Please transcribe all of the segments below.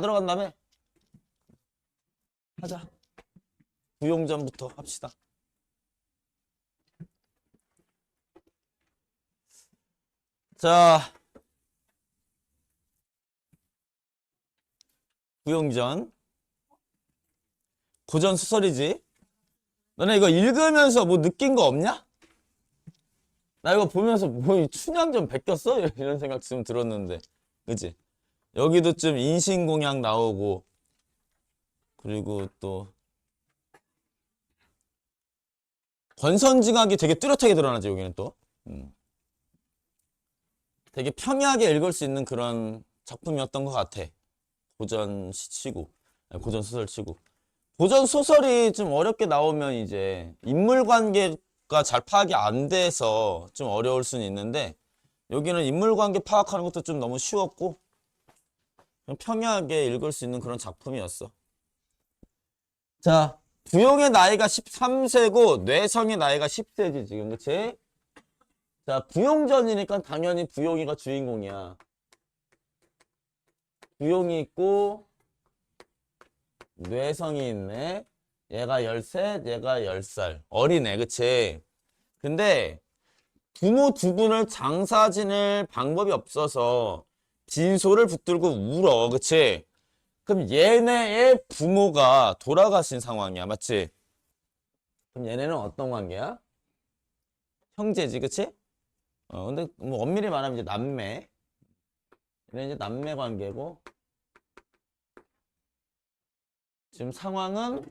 들어간 다음에 하자. 부용전부터 합시다. 자, 부용전. 고전 소설이지. 너네 이거 읽으면서 뭐 느낀 거 없냐? 나 이거 보면서 뭐 춘향 좀 베꼈어? 이런 생각 좀 들었는데. 그치? 여기도 좀 인신공양 나오고, 그리고 또 권선징악이 되게 뚜렷하게 드러나지, 여기는 또. 되게 평이하게 읽을 수 있는 그런 작품이었던 것 같아. 고전 시치고, 아니, 고전 소설 치고. 고전 소설이 좀 어렵게 나오면 이제 인물 관계가 잘 파악이 안 돼서 좀 어려울 수는 있는데, 여기는 인물 관계 파악하는 것도 좀 너무 쉬웠고, 그냥 평이하게 읽을 수 있는 그런 작품이었어. 자, 부용의 나이가 13세고 뇌성의 나이가 10세지 지금, 그치? 자, 부용전이니까 당연히 부용이가 주인공이야. 부용이 있고 뇌성이 있네. 얘가 13, 얘가 10살. 어리네, 그치? 근데 부모 두 분을 장사 지낼 방법이 없어서 빈소를 붙들고 울어, 그치? 그럼 얘네의 부모가 돌아가신 상황이야, 맞지? 그럼 얘네는 어떤 관계야? 형제지, 그치? 근데 뭐 엄밀히 말하면 이제 남매. 얘는 이제 남매 관계고, 지금 상황은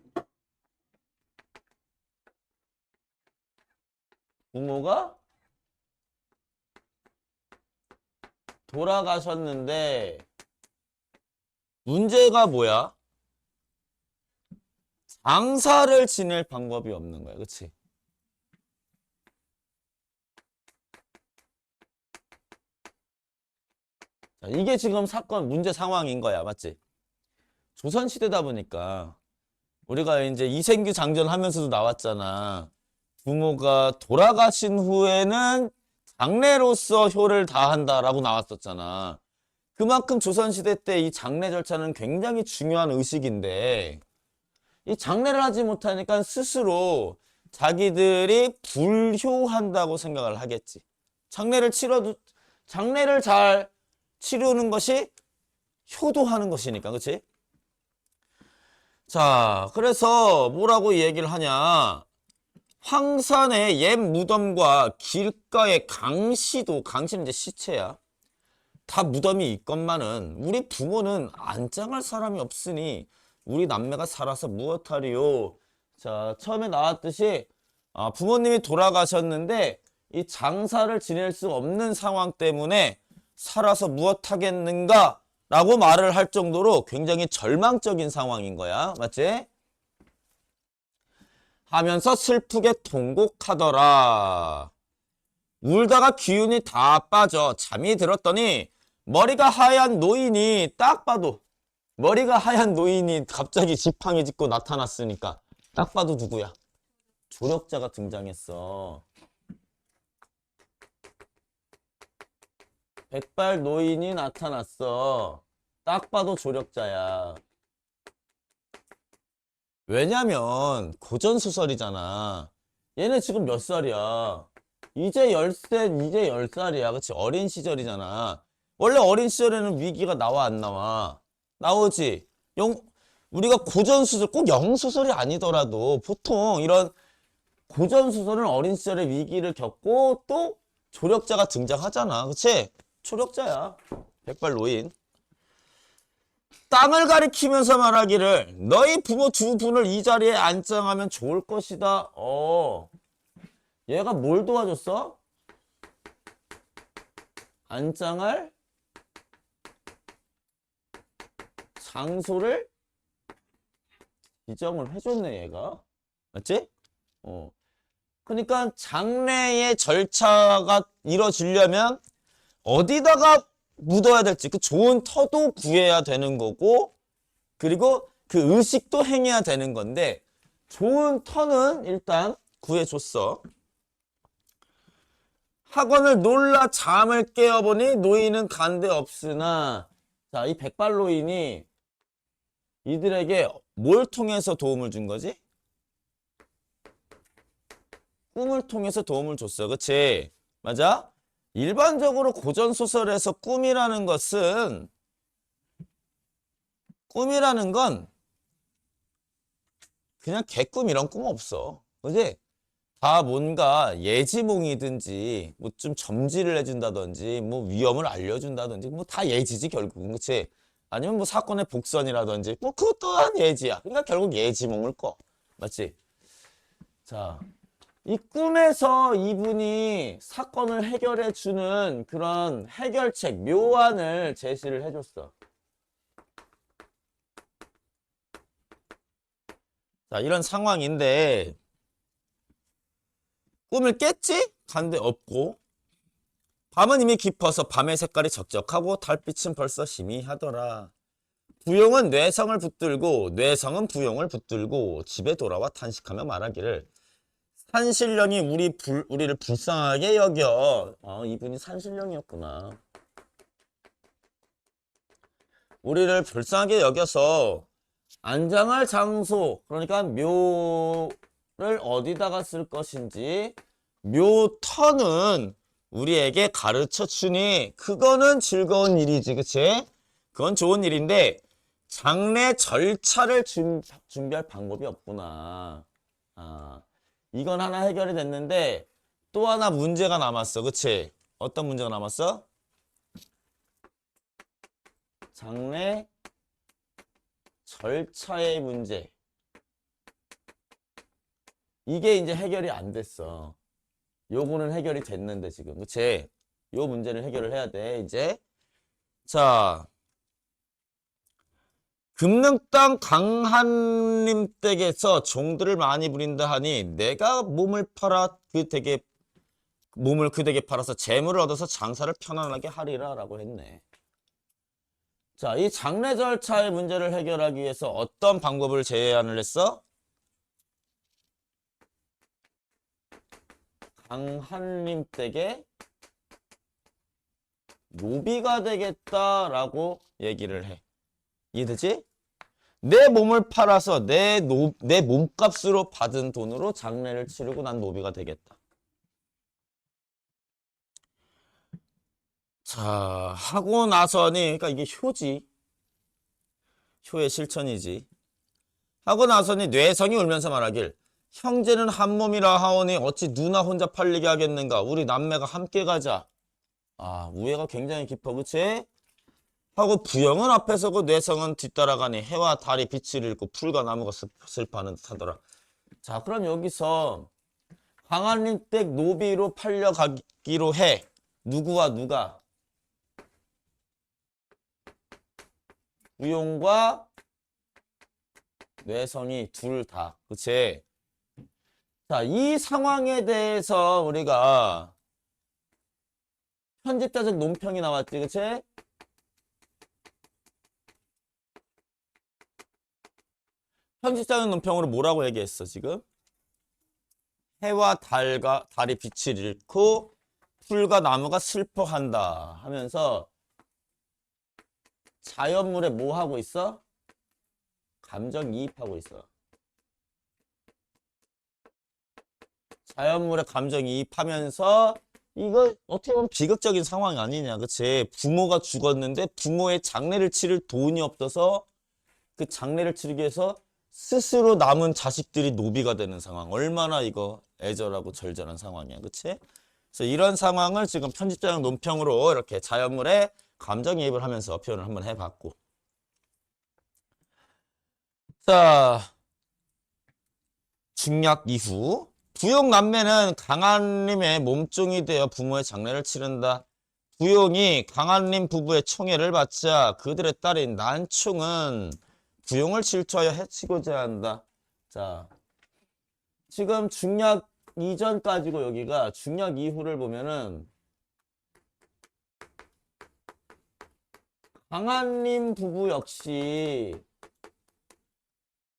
부모가 돌아가셨는데, 문제가 뭐야? 장사를 지낼 방법이 없는 거야, 그치? 자, 이게 지금 사건 문제 상황인 거야, 맞지? 조선시대다 보니까 우리가 이제 이생규 장전 하면서도 나왔잖아. 부모가 돌아가신 후에는 장례로서 효를 다한다라고 나왔었잖아. 그만큼 조선시대 때 이 장례 절차는 굉장히 중요한 의식인데, 이 장례를 하지 못하니까 스스로 자기들이 불효한다고 생각을 하겠지. 장례를 잘 치르는 것이 효도하는 것이니까, 그치? 자, 그래서 뭐라고 얘기를 하냐. 황산의 옛 무덤과 길가의 강시는 이제 시체야. 다 무덤이 있건만은 우리 부모는 안장할 사람이 없으니 우리 남매가 살아서 무엇하리요. 자, 처음에 나왔듯이 부모님이 돌아가셨는데 이 장사를 지낼 수 없는 상황 때문에 살아서 무엇하겠는가 라고 말을 할 정도로 굉장히 절망적인 상황인 거야. 맞지? 하면서 슬프게 통곡하더라. 울다가 기운이 다 빠져 잠이 들었더니 머리가 하얀 노인이 딱 봐도 머리가 하얀 노인이 갑자기 지팡이 짚고 나타났으니까 딱 봐도 누구야? 조력자가 등장했어. 백발 노인이 나타났어. 딱 봐도 조력자야. 왜냐면 고전소설이잖아. 얘네 지금 몇 살이야? 이제 10세, 이제 10살이야. 그치? 어린 시절이잖아. 원래 어린 시절에는 위기가 나와, 안 나와? 나오지. 우리가 고전소설, 꼭 영소설이 아니더라도 보통 이런 고전소설은 어린 시절에 위기를 겪고 또 조력자가 등장하잖아. 그치? 조력자야. 백발 노인. 땅을 가리키면서 말하기를 너희 부모 두 분을 이 자리에 안장하면 좋을 것이다. 얘가 뭘 도와줬어? 안장할 장소를 지정을 해줬네, 얘가. 맞지? 그러니까 장례의 절차가 이뤄지려면 어디다가 묻어야 될지 그 좋은 터도 구해야 되는 거고, 그리고 그 의식도 행해야 되는 건데 좋은 터는 일단 구해줬어. 학원을 놀라 잠을 깨어보니 노인은 간데 없으나, 자, 이 백발 노인이 이들에게 뭘 통해서 도움을 준 거지? 꿈을 통해서 도움을 줬어. 그치? 맞아? 일반적으로 고전소설에서 꿈이라는 건 그냥 개꿈 이런 꿈 없어. 그지? 다 뭔가 예지몽이든지 뭐 좀 점지를 해준다든지 뭐 위험을 알려준다든지 뭐 다 예지지 결국은. 그치? 아니면 뭐 사건의 복선이라든지 뭐 그것 또한 예지야. 그러니까 결국 예지몽을 꿔. 맞지? 자, 이 꿈에서 이분이 사건을 해결해 주는 그런 해결책, 묘안을 제시를 해줬어. 자, 이런 상황인데 꿈을 깼지? 간데 없고 밤은 이미 깊어서 밤의 색깔이 적적하고 달빛은 벌써 희미하더라. 부용은 뇌성을 붙들고 뇌성은 부용을 붙들고 집에 돌아와 탄식하며 말하기를 산신령이 우리를 불쌍하게 여겨. 이분이 산신령이었구나. 우리를 불쌍하게 여겨서 안장할 장소, 그러니까 묘를 어디다가 쓸 것인지 묘터는 우리에게 가르쳐 주니 그거는 즐거운 일이지. 그치? 그건 좋은 일인데 장례 절차를 준비할 방법이 없구나. 이건 하나 해결이 됐는데 또 하나 문제가 남았어. 그치? 어떤 문제가 남았어? 장례 절차의 문제. 이게 이제 해결이 안 됐어. 요거는 해결이 됐는데 지금. 그치? 요 문제를 해결을 해야 돼. 이제. 자. 금능당 강한님 댁에서 종들을 많이 부린다 하니 내가 몸을 그 댁에 팔아서 재물을 얻어서 장사를 편안하게 하리라 라고 했네. 자, 이 장례 절차의 문제를 해결하기 위해서 어떤 방법을 제안을 했어? 강한님 댁에 노비가 되겠다라고 얘기를 해. 이해되지? 내 몸을 팔아서 내 몸값으로 받은 돈으로 장례를 치르고 난 노비가 되겠다. 자, 하고 나서니, 그러니까 이게 효의 실천이지. 하고 나서니 뇌성이 울면서 말하길 형제는 한 몸이라 하오니 어찌 누나 혼자 팔리게 하겠는가. 우리 남매가 함께 가자. 우애가 굉장히 깊어. 그치? 하고 부영은 앞에 서고 뇌성은 뒤따라가니 해와 달이 빛을 잃고 풀과 나무가 슬퍼하는 듯하더라. 자, 그럼 여기서 광안리 댁 노비로 팔려가기로 해. 누구와 누가? 부용과 뇌성이 둘 다. 그치? 자, 이 상황에 대해서 우리가 편집자적 논평이 나왔지. 그치? 편집자적 논평으로 뭐라고 얘기했어, 지금? 해와 달이 빛을 잃고 풀과 나무가 슬퍼한다 하면서 자연물에 뭐 하고 있어? 감정이입하고 있어. 자연물에 감정이입하면서 이거 어떻게 보면 비극적인 상황이 아니냐. 그치? 부모가 죽었는데 부모의 장례를 치를 돈이 없어서 그 장례를 치르기 위해서 스스로 남은 자식들이 노비가 되는 상황. 얼마나 이거 애절하고 절절한 상황이야. 그치? 그래서 이런 상황을 지금 편집자용 논평으로 이렇게 자연물에 감정이입을 하면서 표현을 한번 해봤고. 자, 중략 이후 부용 남매는 강한님의 몸종이 되어 부모의 장례를 치른다. 부용이 강한님 부부의 총애를 받자 그들의 딸인 난충은 부용을 질투하여 해치고자 한다. 자, 지금 중략 이전까지고 여기가 중략 이후를 보면은 강한님 부부 역시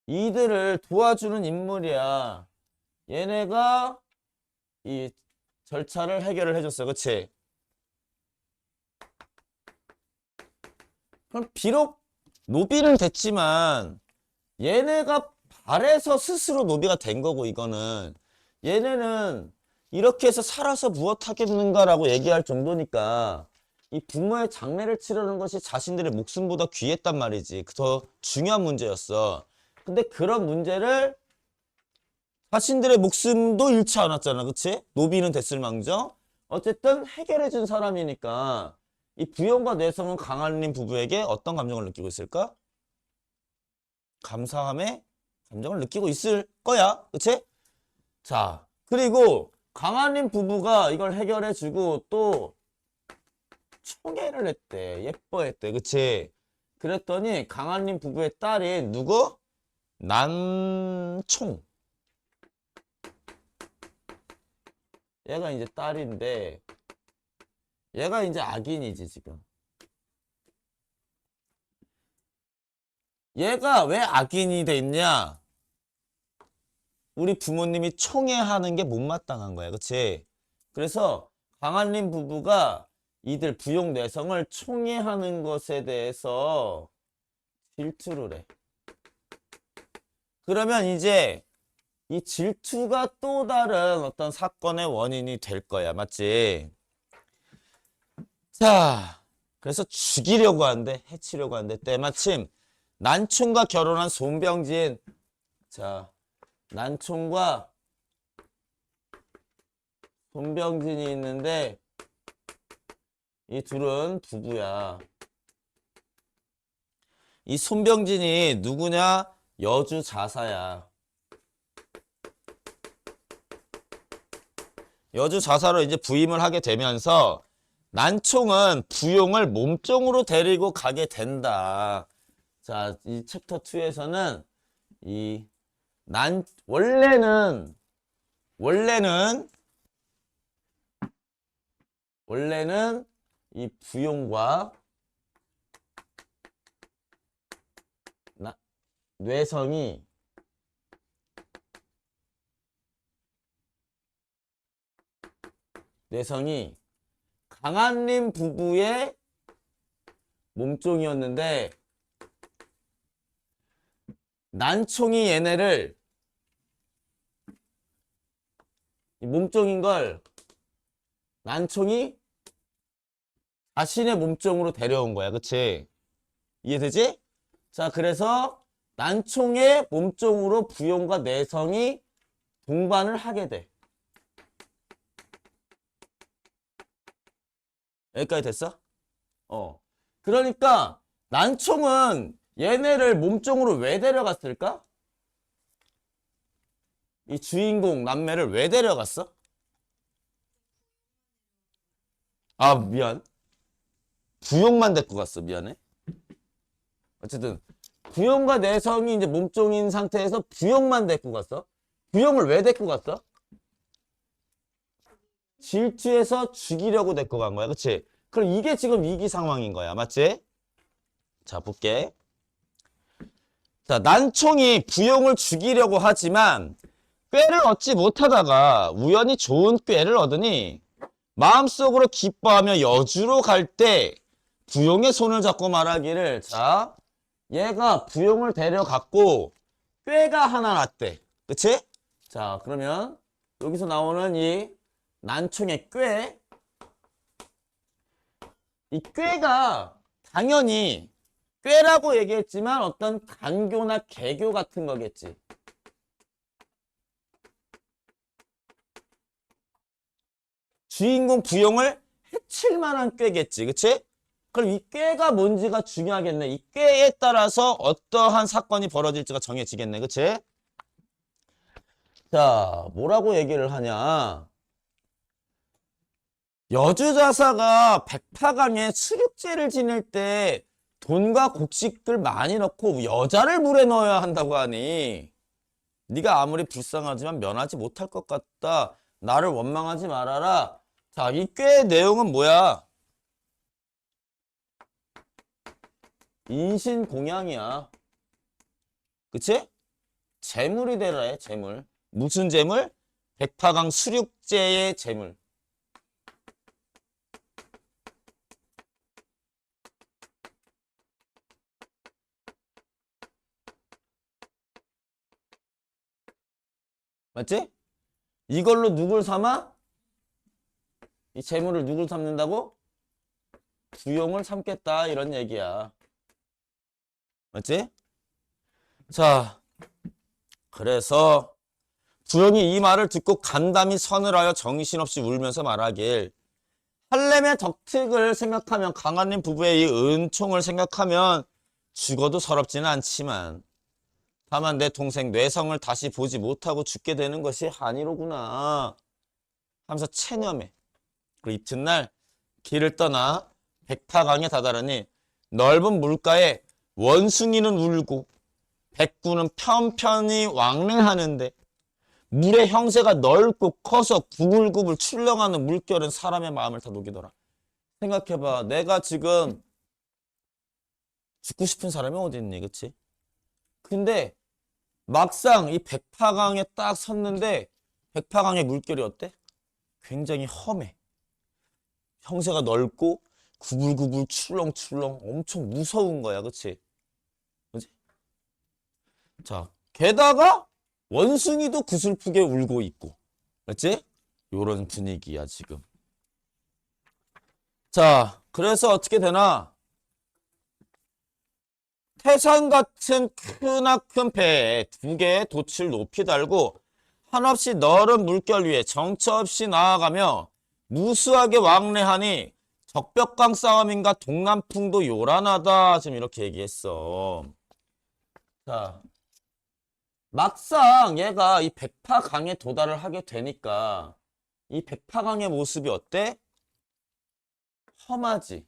이들을 도와주는 인물이야. 얘네가 이 절차를 해결을 해줬어. 그치? 그럼 비록 노비는 됐지만 얘네가 발해서 스스로 노비가 된 거고 이거는 얘네는 이렇게 해서 살아서 무엇하겠는가라고 얘기할 정도니까 이 부모의 장례를 치르는 것이 자신들의 목숨보다 귀했단 말이지. 더 중요한 문제였어. 근데 그런 문제를 자신들의 목숨도 잃지 않았잖아. 그치? 노비는 됐을망정. 어쨌든 해결해 준 사람이니까 이 부용과 내성은 강한림 부부에게 어떤 감정을 느끼고 있을까? 감사함의 감정을 느끼고 있을 거야. 그치? 자, 그리고 강한림 부부가 이걸 해결해 주고 또 총애를 했대. 예뻐했대. 그치? 그랬더니 강한림 부부의 딸인 누구? 난총. 얘가 이제 딸인데 얘가 이제 악인이지 지금. 얘가 왜 악인이 돼 있냐? 우리 부모님이 총애하는 게 못마땅한 거야. 그치? 그래서 강한림 부부가 이들 부용 내성을 총애하는 것에 대해서 질투를 해. 그러면 이제 이 질투가 또 다른 어떤 사건의 원인이 될 거야. 맞지? 자, 그래서 죽이려고 한대. 해치려고 한대. 때마침 난총과 결혼한 손병진. 자, 난총과 손병진이 있는데 이 둘은 부부야. 이 손병진이 누구냐? 여주 자사야. 여주 자사로 이제 부임을 하게 되면서 난총은 부용을 몸종으로 데리고 가게 된다. 자, 이 챕터 2에서는 원래는 이 부용과 뇌성이 강한림 부부의 몸종이었는데 난총이 얘네를 몸종인 걸 난총이 자신의 몸종으로 데려온 거야. 그치? 이해되지? 자, 그래서 난총의 몸종으로 부용과 내성이 동반을 하게 돼. 여기까지 됐어? 그러니까 난총은 얘네를 몸종으로 왜 데려갔을까? 이 주인공 남매를 왜 데려갔어? 아, 미안. 부용만 데리고 갔어. 미안해. 어쨌든 부용과 내성이 이제 몸종인 상태에서 부용만 데리고 갔어. 부용을 왜 데리고 갔어? 질투해서 죽이려고 데리고 간 거야. 그치? 그럼 이게 지금 위기 상황인 거야. 맞지? 자, 볼게. 자, 난총이 부용을 죽이려고 하지만 꾀를 얻지 못하다가 우연히 좋은 꾀를 얻으니 마음속으로 기뻐하며 여주로 갈 때 부용의 손을 잡고 말하기를, 자, 얘가 부용을 데려갔고 꾀가 하나 났대. 그치? 자, 그러면 여기서 나오는 이 난총의 꾀, 이 꾀가 당연히 꾀라고 얘기했지만 어떤 간교나 개교 같은 거겠지. 주인공 부용을 해칠 만한 꾀겠지. 그치? 그럼 이 꾀가 뭔지가 중요하겠네. 이 꾀에 따라서 어떠한 사건이 벌어질지가 정해지겠네. 그치? 자, 뭐라고 얘기를 하냐. 여주자사가 백파강에 수륙제를 지낼 때 돈과 곡식들 많이 넣고 여자를 물에 넣어야 한다고 하니 네가 아무리 불쌍하지만 면하지 못할 것 같다. 나를 원망하지 말아라. 자, 이 꾀의 내용은 뭐야? 인신공양이야. 그치? 재물이 되라 해, 재물. 무슨 재물? 백파강 수륙제의 재물. 맞지? 이걸로 누굴 삼아? 이 재물을 누굴 삼는다고? 부용을 삼겠다 이런 얘기야. 맞지? 자, 그래서 부용이 이 말을 듣고 간담이 선을 하여 정신없이 울면서 말하길, 할렘의 덕특을 생각하면, 강한님 부부의 이 은총을 생각하면 죽어도 서럽지는 않지만 다만 내 동생 뇌성을 다시 보지 못하고 죽게 되는 것이 한이로구나 하면서 체념해. 그리고 이튿날 길을 떠나 백파강에 다다르니 넓은 물가에 원숭이는 울고 백구는 편편히 왕래하는데, 물의 형세가 넓고 커서 구불구불 출렁하는 물결은 사람의 마음을 다 녹이더라. 생각해봐. 내가 지금 죽고 싶은 사람이 어디 있니, 그치? 근데 막상 이 백파강에 딱 섰는데 백파강의 물결이 어때? 굉장히 험해. 형세가 넓고 구불구불 출렁출렁 엄청 무서운 거야, 그치? 그치? 자, 게다가 원숭이도 구슬프게 울고 있고, 맞지? 요런 분위기야 지금. 자, 그래서 어떻게 되나? 태산 같은 크나큰 배에 두 개의 돛을 높이 달고 한없이 넓은 물결 위에 정처 없이 나아가며 무수하게 왕래하니 적벽강 싸움인가 동남풍도 요란하다. 지금 이렇게 얘기했어. 자, 막상 얘가 이 백파강에 도달을 하게 되니까 이 백파강의 모습이 어때? 험하지.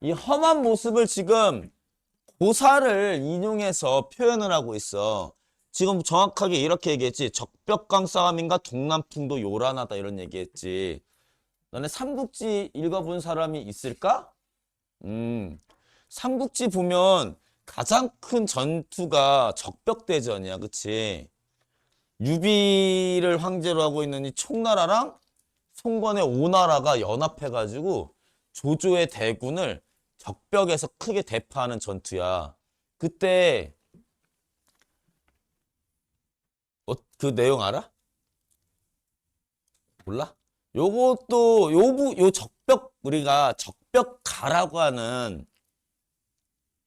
이 험한 모습을 지금 고사를 인용해서 표현을 하고 있어. 지금 정확하게 이렇게 얘기했지. 적벽강 싸움인가 동남풍도 요란하다 이런 얘기했지. 너네 삼국지 읽어본 사람이 있을까? 삼국지 보면 가장 큰 전투가 적벽대전이야. 그치? 유비를 황제로 하고 있는 이 총나라랑 송건의 오나라가 연합해가지고 조조의 대군을 적벽에서 크게 대파하는 전투야. 그때 그 내용 알아? 몰라? 요것도 요 적벽, 우리가 적벽가라고 하는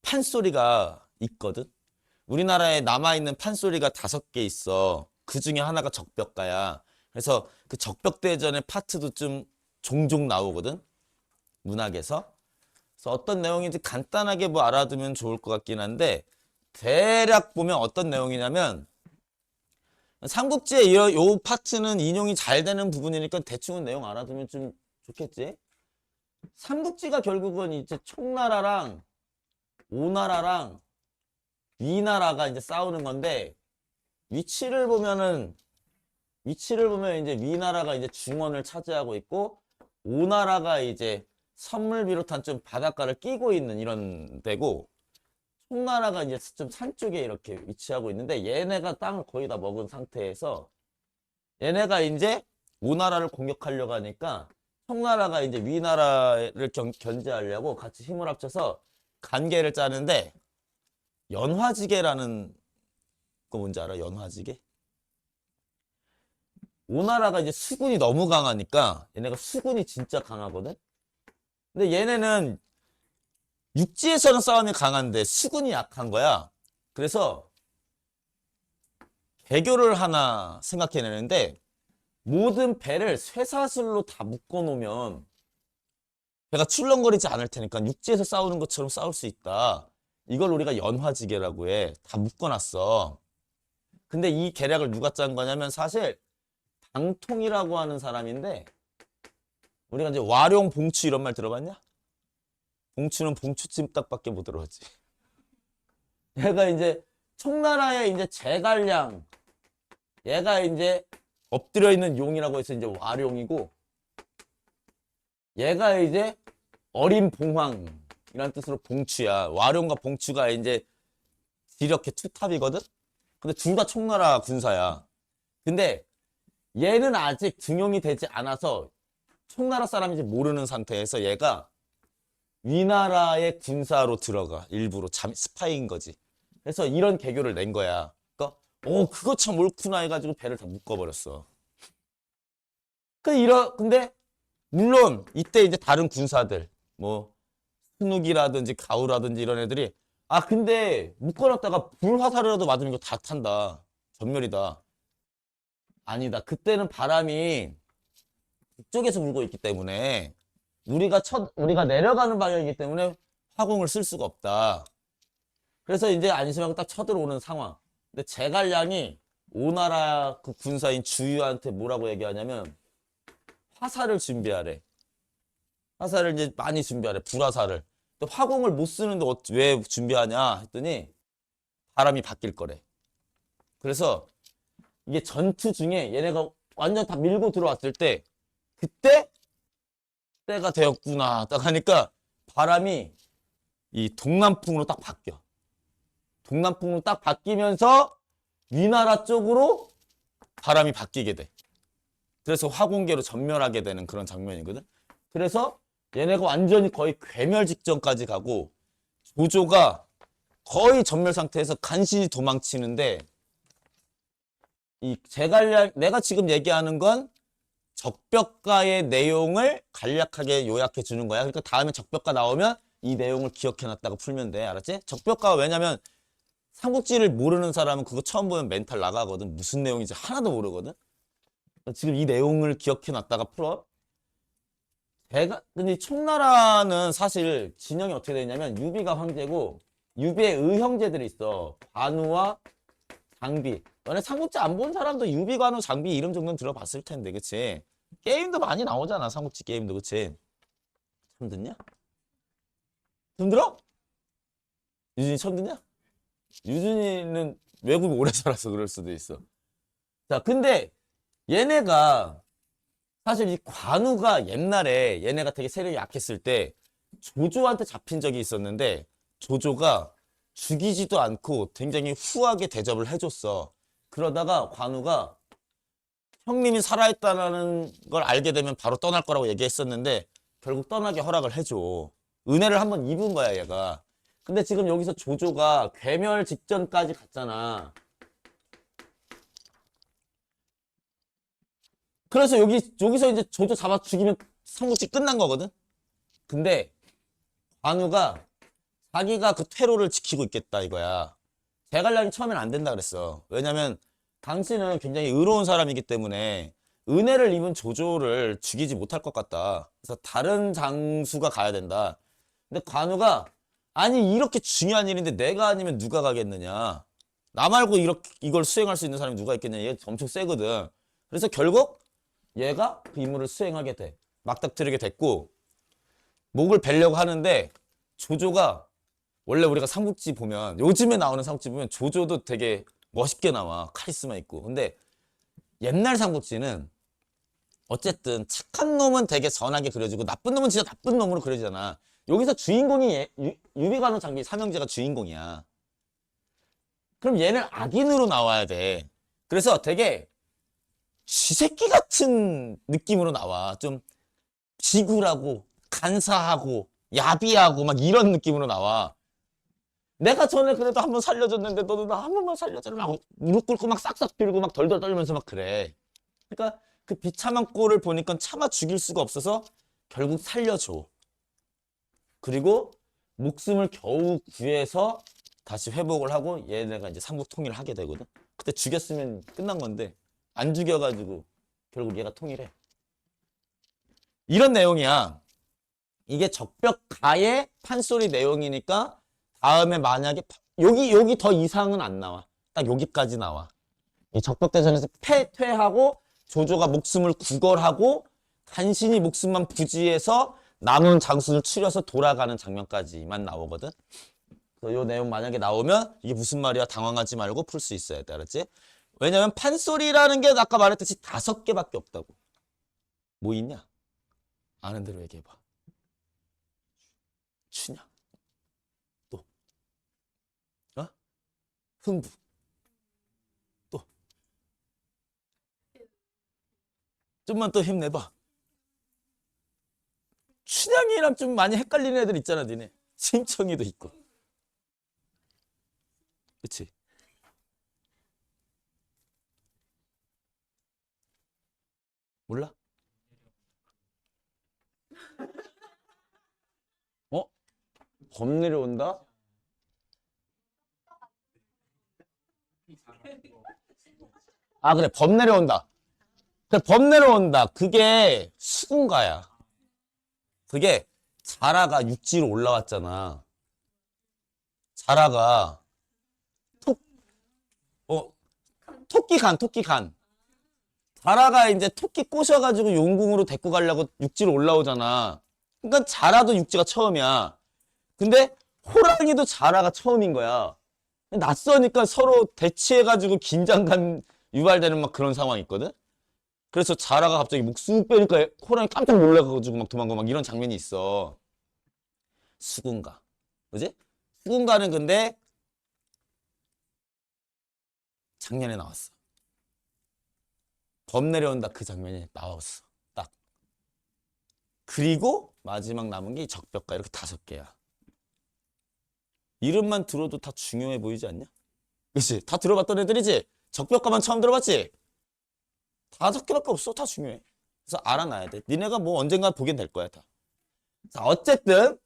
판소리가 있거든. 우리나라에 남아있는 판소리가 5개 있어. 그 중에 하나가 적벽가야. 그래서 그 적벽대전의 파트도 좀 종종 나오거든, 문학에서. 그래서 어떤 내용인지 간단하게 뭐 알아두면 좋을 것 같긴 한데, 대략 보면 어떤 내용이냐면, 삼국지의 요 파트는 인용이 잘 되는 부분이니까 대충은 내용 알아두면 좀 좋겠지. 삼국지가 결국은 이제 총나라랑 오나라랑 위나라가 이제 싸우는 건데, 위치를 보면 이제 위나라가 이제 중원을 차지하고 있고, 오나라가 이제 선물 비롯한 좀 바닷가를 끼고 있는 이런 데고, 총나라가 이제 좀 산 쪽에 이렇게 위치하고 있는데, 얘네가 땅을 거의 다 먹은 상태에서 얘네가 이제 오나라를 공격하려고 하니까 총나라가 이제 위나라를 견제하려고 같이 힘을 합쳐서 간계를 짜는데, 연화지계라는 거 뭔지 알아? 연화지계? 오나라가 이제 수군이 너무 강하니까, 얘네가 수군이 진짜 강하거든? 근데 얘네는 육지에서는 싸움이 강한데 수군이 약한 거야. 그래서 개교를 하나 생각해내는데, 모든 배를 쇠사슬로 다 묶어놓으면 배가 출렁거리지 않을 테니까 육지에서 싸우는 것처럼 싸울 수 있다. 이걸 우리가 연화지계라고 해. 다 묶어놨어. 근데 이 계략을 누가 짠 거냐면 사실 방통이라고 하는 사람인데, 우리가 이제 와룡 봉추 이런 말 들어봤냐? 봉추는 봉추찜닭밖에 못 들어봤지. 얘가 이제 청나라의 이제 제갈량, 얘가 이제 엎드려 있는 용이라고 해서 이제 와룡이고, 얘가 이제 어린 봉황이라는 뜻으로 봉추야. 와룡과 봉추가 이제 이렇게 투탑이거든. 근데 둘 다 청나라 군사야. 근데 얘는 아직 등용이 되지 않아서 청나라 사람인지 모르는 상태에서 얘가 위나라의 군사로 들어가. 일부러 스파이인 거지. 그래서 이런 개교를 낸 거야. 그러니까 그거 참 옳구나 해가지고 배를 다 묶어버렸어. 근데 물론 이때 이제 다른 군사들 뭐 순욱이라든지 가우라든지 이런 애들이 근데 묶어놨다가 불화살이라도 맞으면 이거 다 탄다. 전멸이다. 아니다. 그때는 바람이 북쪽에서 불고 있기 때문에 우리가 내려가는 방향이기 때문에 화공을 쓸 수가 없다. 그래서 이제 안심하고 딱 쳐들어오는 상황. 근데 제갈량이 오나라 그 군사인 주유한테 뭐라고 얘기하냐면 화살을 준비하래. 화살을 이제 많이 준비하래. 불화살을. 근데 화공을 못 쓰는데 왜 준비하냐 했더니 바람이 바뀔 거래. 그래서 이게 전투 중에 얘네가 완전 다 밀고 들어왔을 때 그때 때가 되었구나 딱 하니까 바람이 이 동남풍으로 딱 바뀌어. 동남풍으로 딱 바뀌면서 위나라 쪽으로 바람이 바뀌게 돼. 그래서 화공계로 전멸하게 되는 그런 장면이거든. 그래서 얘네가 완전히 거의 괴멸 직전까지 가고 조조가 거의 전멸 상태에서 간신히 도망치는데 이 제갈량 내가 지금 얘기하는 건 적벽가의 내용을 간략하게 요약해 주는 거야. 그러니까 다음에 적벽가 나오면 이 내용을 기억해 놨다가 풀면 돼. 알았지? 적벽가 왜냐면 삼국지를 모르는 사람은 그거 처음 보면 멘탈 나가거든. 무슨 내용인지 하나도 모르거든. 지금 이 내용을 기억해 놨다가 풀어. 근데 총나라는 사실 진영이 어떻게 되냐면 유비가 황제고 유비의 의형제들이 있어. 관우와 장비. 너네 삼국지 안 본 사람도 유비, 관우, 장비 이름 정도는 들어봤을 텐데, 그치? 게임도 많이 나오잖아, 삼국지 게임도, 그치? 처음 듣냐? 처음 들어? 유준이 처음 듣냐? 유준이는 외국에 오래 살아서 그럴 수도 있어. 자, 근데 얘네가 사실 이 관우가 옛날에 얘네가 되게 세력이 약했을 때 조조한테 잡힌 적이 있었는데 조조가 죽이지도 않고 굉장히 후하게 대접을 해줬어. 그러다가 관우가 형님이 살아있다는 걸 알게 되면 바로 떠날 거라고 얘기했었는데 결국 떠나게 허락을 해줘. 은혜를 한번 입은 거야, 얘가. 근데 지금 여기서 조조가 괴멸 직전까지 갔잖아. 그래서 여기서 이제 조조 잡아 죽이면 삼국지 끝난 거거든? 근데 관우가 자기가 그 퇴로를 지키고 있겠다 이거야. 제갈량이 처음엔 안 된다 그랬어. 왜냐면 당신은 굉장히 의로운 사람이기 때문에 은혜를 입은 조조를 죽이지 못할 것 같다. 그래서 다른 장수가 가야 된다. 근데 관우가 아니 이렇게 중요한 일인데 내가 아니면 누가 가겠느냐. 나 말고 이걸 수행할 수 있는 사람이 누가 있겠냐. 얘 엄청 세거든. 그래서 결국 얘가 그 임무를 수행하게 돼. 막닥뜨리게 됐고 목을 베려고 하는데 조조가 원래 우리가 삼국지 보면 요즘에 나오는 삼국지 보면 조조도 되게 멋있게 나와. 카리스마 있고. 근데 옛날 삼국지는 어쨌든 착한 놈은 되게 선하게 그려지고 나쁜 놈은 진짜 나쁜 놈으로 그려지잖아. 여기서 주인공이 유비관우 장비 삼형제가 주인공이야. 그럼 얘는 악인으로 나와야 돼. 그래서 되게 쥐새끼 같은 느낌으로 나와. 좀 비굴하고 간사하고 야비하고 막 이런 느낌으로 나와. 내가 전에 그래도 한번 살려줬는데 너도 나 한 번만 살려줘라 막 무릎 꿇고 막 싹싹 빌고 막 덜덜 떨면서 막 그래. 그러니까 그 비참한 꼴을 보니까 참아 죽일 수가 없어서 결국 살려줘. 그리고 목숨을 겨우 구해서 다시 회복을 하고 얘네가 이제 삼국 통일을 하게 되거든. 그때 죽였으면 끝난 건데 안 죽여가지고 결국 얘가 통일해. 이런 내용이야. 이게 적벽가의 판소리 내용이니까 다음에 만약에 여기 더 이상은 안 나와. 딱 여기까지 나와. 이 적벽대전에서 퇴하고 조조가 목숨을 구걸하고 간신히 목숨만 부지해서 남은 장수를 추려서 돌아가는 장면까지만 나오거든. 그래서 이 내용 만약에 나오면 이게 무슨 말이야 당황하지 말고 풀 수 있어야 돼. 알았지? 왜냐면 판소리라는 게 아까 말했듯이 5개밖에 없다고. 뭐 있냐? 아는 대로 얘기해봐. 춘향. 또. 어? 흥부. 또. 좀만 또 힘내봐. 춘향이랑 좀 많이 헷갈리는 애들 있잖아, 니네. 심청이도 있고. 그치? 몰라? 어? 범 내려온다? 아, 그래. 범 내려온다. 그래, 범 내려온다. 그게 수군가야. 그게 자라가 육지로 올라왔잖아. 자라가 톡, 어, 토끼 간. 자라가 이제 토끼 꼬셔가지고 용궁으로 데리고 가려고 육지로 올라오잖아. 그러니까 자라도 육지가 처음이야. 근데 호랑이도 자라가 처음인 거야. 낯서니까 서로 대치해가지고 긴장감 유발되는 막 그런 상황이 있거든? 그래서 자라가 갑자기 목 쑥 빼니까 호랑이 깜짝 놀라가지고 막 도망가 막 이런 장면이 있어. 수군가. 그지? 수군가는 근데 작년에 나왔어. 범 내려온다 그 장면이 나왔어. 딱. 그리고 마지막 남은 게 적벽가 이렇게 5개야. 이름만 들어도 다 중요해 보이지 않냐? 그치? 다 들어봤던 애들이지? 적벽가만 처음 들어봤지? 5개밖에 없어. 다 중요해. 그래서 알아놔야 돼. 니네가 뭐 언젠가 보긴 될 거야, 다. 자, 어쨌든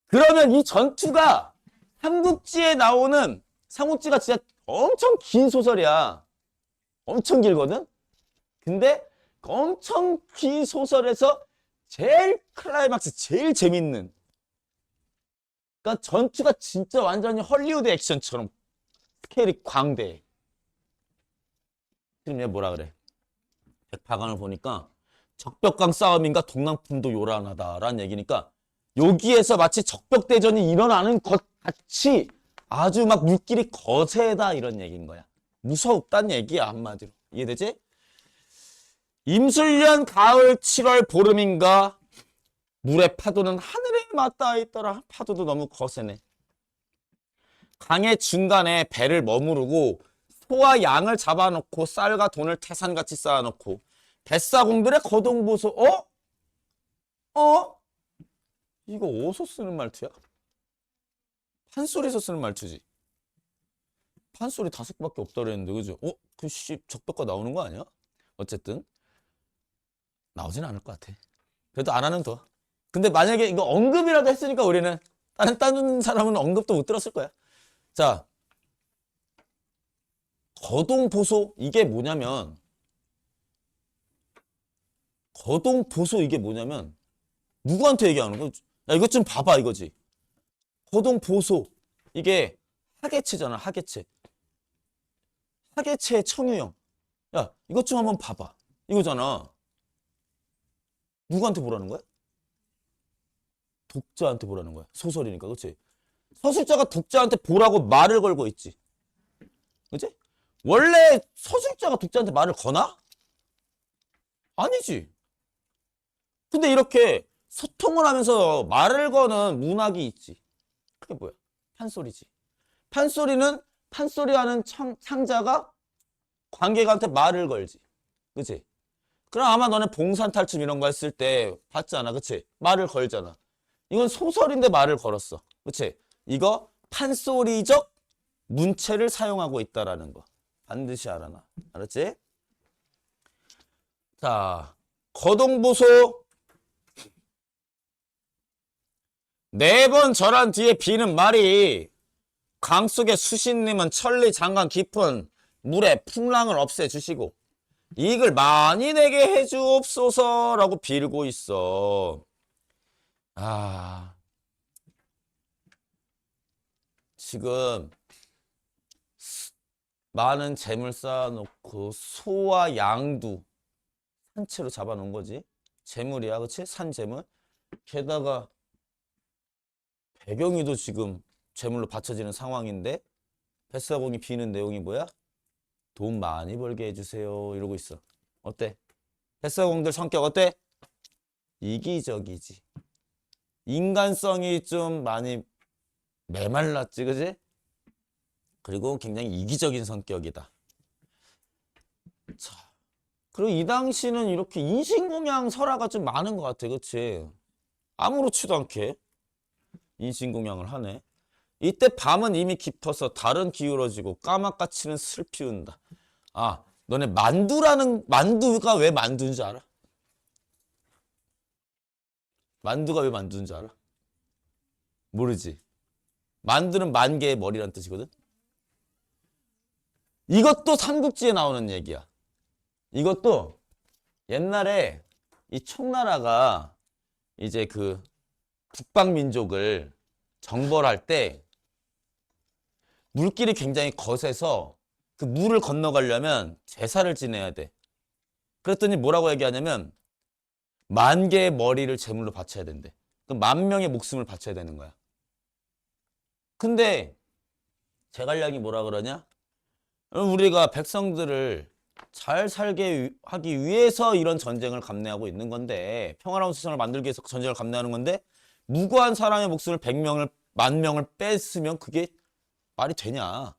그러면 이 전투가 삼국지에 나오는 삼국지가 진짜 엄청 긴 소설이야. 엄청 길거든? 근데 엄청 긴 소설에서 제일 클라이막스, 제일 재밌는. 그러니까 전투가 진짜 완전히 헐리우드 액션처럼 스케일이 광대해. 지금 얘 뭐라 그래? 백파관을 보니까 적벽강 싸움인가 동랑풍도 요란하다라는 얘기니까 여기에서 마치 적벽대전이 일어나는 것 같이 아주 막 물길이 거세다 이런 얘기인 거야. 무섭단 얘기야 한마디로. 이해되지? 임술년 가을 7월 보름인가 물의 파도는 하늘에 맞닿아 있더라. 파도도 너무 거세네. 강의 중간에 배를 머무르고 소와 양을 잡아놓고 쌀과 돈을 태산같이 쌓아놓고 뱃사공들의 거동보소. 어? 이거 어디서 쓰는 말투야? 판소리에서 쓰는 말투지. 판소리 5개밖에 없다 그랬는데 그죠? 그 적벽가 나오는 거 아니야? 어쨌든 나오진 않을 것 같아. 그래도 안 하는 더. 근데 만약에 이거 언급이라도 했으니까 우리는 다른 사람은 언급도 못 들었을 거야. 자, 거동보소 이게 뭐냐면 누구한테 얘기하는 거야? 야, 이것 좀 봐봐 이거지. 거동보소 이게 하계체잖아. 하계체의 청유형. 야, 이것 좀 한번 봐봐. 이거잖아. 누구한테 보라는 거야? 독자한테 보라는 거야. 소설이니까, 그렇지? 서술자가 독자한테 보라고 말을 걸고 있지. 그치? 원래 서술자가 독자한테 말을 거나? 아니지. 근데 이렇게 소통을 하면서 말을 거는 문학이 있지. 그게 뭐야? 판소리지. 판소리하는 창자가 관객한테 말을 걸지. 그치? 그럼 아마 너네 봉산탈춤 이런 거 했을 때 봤잖아. 그치? 말을 걸잖아. 이건 소설인데 말을 걸었어. 그치? 이거 판소리적 문체를 사용하고 있다라는 거. 반드시 알아놔. 알았지? 자, 거동보소 4번 절한 뒤에 비는 말이 강 속의 수신님은 천리 장강 깊은 물의 풍랑을 없애주시고 이익을 많이 내게 해주옵소서라고 빌고 있어. 지금 많은 재물 쌓아놓고 소와 양도 산채로 잡아놓은 거지. 재물이야, 그치? 산재물. 게다가 배경이도 지금 재물로 받쳐지는 상황인데 뱃사공이 비는 내용이 뭐야? 돈 많이 벌게 해주세요 이러고 있어. 어때? 뱃사공들 성격 어때? 이기적이지. 인간성이 좀 많이 메말랐지, 그지? 그리고 굉장히 이기적인 성격이다. 자, 그리고 이 당시는 이렇게 인신공양 설화가 좀 많은 것 같아, 그치? 아무렇지도 않게 인신공양을 하네. 이때 밤은 이미 깊어서 달은 기울어지고 까맣같이는 슬피 운다. 아, 너네 만두가 왜 만두인 줄 알아? 만두가 왜 만두인 줄 알아? 모르지. 만두는 만 개의 머리란 뜻이거든. 이것도 삼국지에 나오는 얘기야. 이것도 옛날에 이 총나라가 이제 그 북방민족을 정벌할 때 물길이 굉장히 거세서 그 물을 건너가려면 제사를 지내야 돼. 그랬더니 뭐라고 얘기하냐면 만 개의 머리를 제물로 바쳐야 된대. 그럼 만 명의 목숨을 바쳐야 되는 거야. 근데 제갈량이 뭐라 그러냐? 우리가 백성들을 잘 살게 하기 위해서 이런 전쟁을 감내하고 있는 건데, 평화로운 세상을 만들기 위해서 전쟁을 감내하는 건데, 무고한 사람의 목숨을 100명을, 만 명을 뺐으면 그게 말이 되냐.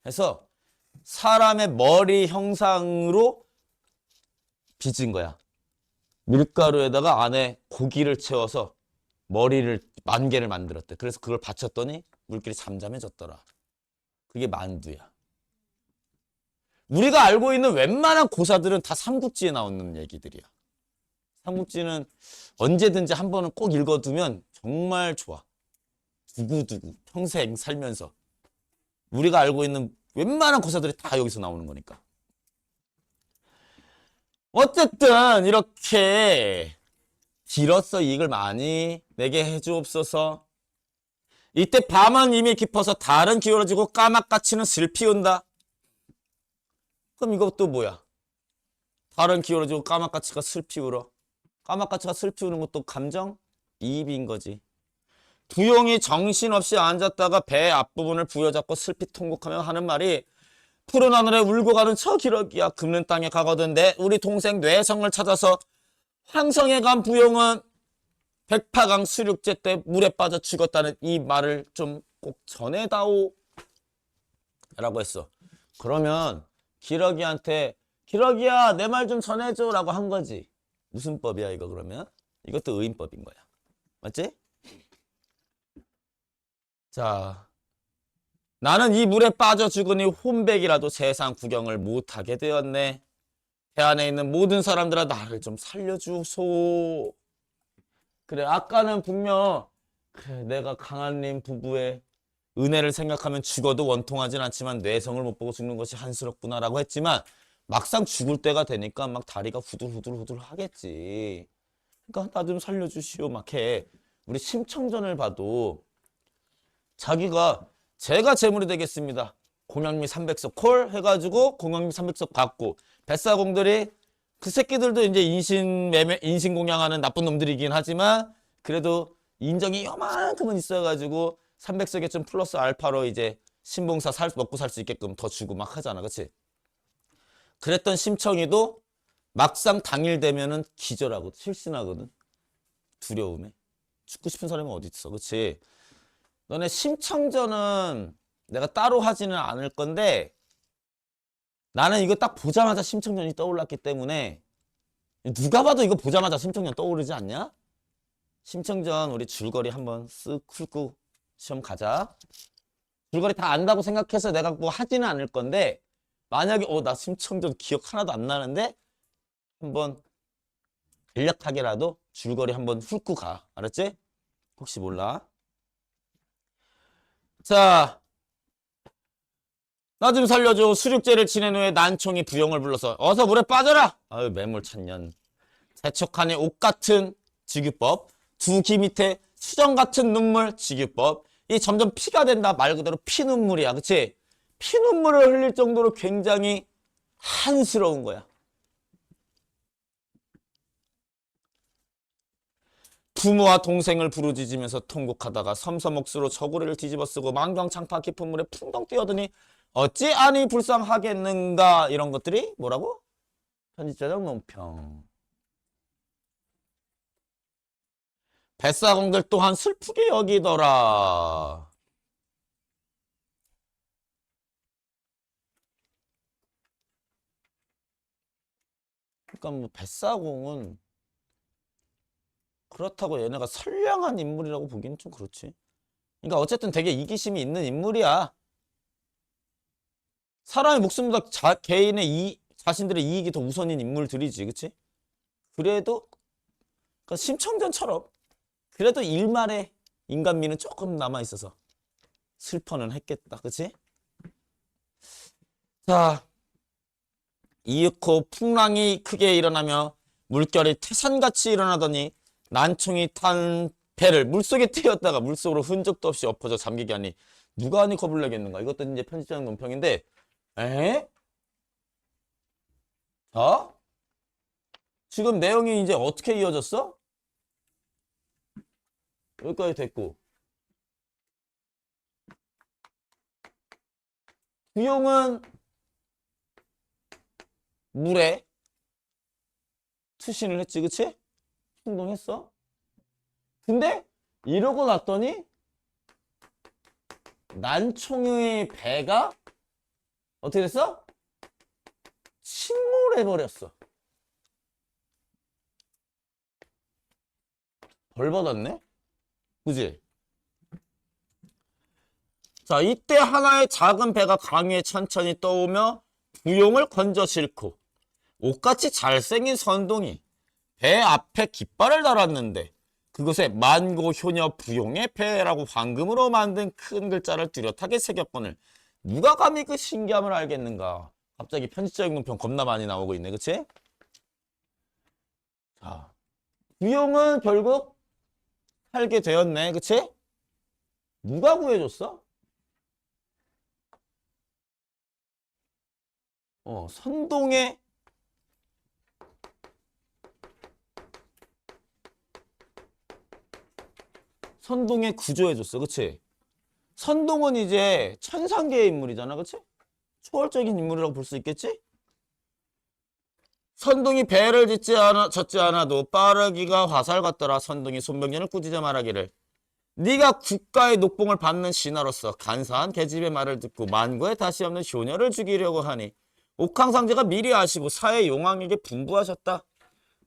해서 사람의 머리 형상으로 빚은 거야. 밀가루에다가 안에 고기를 채워서 머리를 만 개를 만들었대. 그래서 그걸 바쳤더니 물길이 잠잠해졌더라. 그게 만두야. 우리가 알고 있는 웬만한 고사들은 다 삼국지에 나오는 얘기들이야. 삼국지는 언제든지 한 번은 꼭 읽어두면 정말 좋아. 두고두고 평생 살면서 우리가 알고 있는 웬만한 고사들이 다 여기서 나오는 거니까. 어쨌든 이렇게 길었어. 이익을 많이 내게 해주옵소서. 이때 밤은 이미 깊어서 달은 기울어지고 까맣같이는 슬피 운다. 그럼 이것도 뭐야? 달은 기울어지고 까맣같이가 슬피 울어. 까맣같이가 슬피 우는 것도 감정 이입인 거지. 부용이 정신없이 앉았다가 배 앞부분을 부여잡고 슬피 통곡하며 하는 말이 푸른 하늘에 울고 가는 저 기러기야. 금는 땅에 가거든 내 우리 동생 뇌성을 찾아서 황성에 간 부용은 백파강 수륙제 때 물에 빠져 죽었다는 이 말을 좀 꼭 전해다오 라고 했어. 그러면 기러기한테 기러기야 내 말 좀 전해줘 라고 한 거지. 무슨 법이야 이거 그러면? 이것도 의인법인 거야. 맞지? 자, 나는 이 물에 빠져 죽으니 혼백이라도 세상 구경을 못하게 되었네. 배 안에 있는 모든 사람들아 나를 좀 살려주소. 그래 아까는 분명 그래, 내가 강한님 부부의 은혜를 생각하면 죽어도 원통하진 않지만 뇌성을 못 보고 죽는 것이 한스럽구나라고 했지만 막상 죽을 때가 되니까 막 다리가 후들후들 하겠지. 그러니까 나 좀 살려주시오 막 해. 우리 심청전을 봐도 자기가 제가 제물이 되겠습니다. 공양미 300석 콜 해가지고 공양미 300석 받고 뱃사공들이 그 새끼들도 이제 인신공양하는 나쁜 놈들이긴 하지만 그래도 인정이 요만큼은 있어가지고 300석에 좀 플러스 알파로 이제 신봉사 먹고 살 수 있게끔 더 주고 막 하잖아. 그치? 그랬던 심청이도 막상 당일 되면은 기절하고 실신하거든. 두려움에. 죽고 싶은 사람이 어디 있어. 그치? 너네 심청전은 내가 따로 하지는 않을 건데 나는 이거 딱 보자마자 심청전이 떠올랐기 때문에 누가 봐도 이거 보자마자 심청전 떠오르지 않냐? 심청전 우리 줄거리 한번 쓱 훑고 시험 가자. 줄거리 다 안다고 생각해서 내가 뭐 하지는 않을 건데 만약에 나 심청전 기억 하나도 안 나는데 한번 간략하게라도 줄거리 한번 훑고 가. 알았지? 혹시 몰라. 자, 나 좀 살려줘. 수륙제를 지낸 후에 난총이 부용을 불러서 어서 물에 빠져라. 아유 매몰 천년. 세척하니 옷 같은 직유법. 두 귀 밑에 수정 같은 눈물 직유법. 이 점점 피가 된다. 말 그대로 피눈물이야. 그치? 피눈물을 흘릴 정도로 굉장히 한스러운 거야. 부모와 동생을 부르짖으면서 통곡하다가 섬섬옥수로 저고리를 뒤집어 쓰고 만경창파 깊은 물에 풍덩 뛰어드니 어찌 아니 불쌍하겠는가. 이런 것들이 뭐라고? 편집자적 논평. 뱃사공들 또한 슬프게 여기더라. 그러니까 뭐 뱃사공은 그렇다고 얘네가 선량한 인물이라고 보기는 좀 그렇지. 그러니까 어쨌든 되게 이기심이 있는 인물이야. 사람의 목숨보다 개인의 자신들의 이익이 더 우선인 인물들이지, 그치? 그래도 그러니까 심청전처럼 그래도 일말의 인간미는 조금 남아있어서 슬퍼는 했겠다, 그치? 자, 이윽고 풍랑이 크게 일어나며 물결이 태산같이 일어나더니 난총이 탄 배를 물속에 띄었다가 물속으로 흔적도 없이 엎어져 잠기게 하니 누가 하니 겁을 내겠는가? 이것도 이제 편집장 논평인데, 에? 자, 지금 내용이 이제 어떻게 이어졌어? 여기까지 됐고, 부용은 물에 투신을 했지, 그치? 행동했어. 근데 이러고 났더니 난총의 배가 어떻게 됐어? 침몰해버렸어. 벌 받았네? 그지? 자, 이때 하나의 작은 배가 강에 천천히 떠오며 부용을 건져 싣고 옷같이 잘생긴 선동이 배 앞에 깃발을 달았는데 그것에 만고 효녀 부용의 배라고 황금으로 만든 큰 글자를 뚜렷하게 새겼거늘 누가 감히 그 신기함을 알겠는가. 갑자기 편집적인 논평 겁나 많이 나오고 있네, 그치? 자, 부용은 결국 살게 되었네, 그치? 누가 구해줬어? 선동의 구조해줬어, 그치? 선동은 이제 천상계의 인물이잖아, 그치? 초월적인 인물이라고 볼 수 있겠지? 선동이 배를 젓지 않아도 빠르기가 화살 같더라. 선동이 손병전을 꾸짖어 말하기를 네가 국가의 녹봉을 받는 신하로서 간사한 계집의 말을 듣고 만고에 다시 없는 효녀를 죽이려고 하니 옥황상제가 미리 아시고 사해 용왕에게 분부하셨다.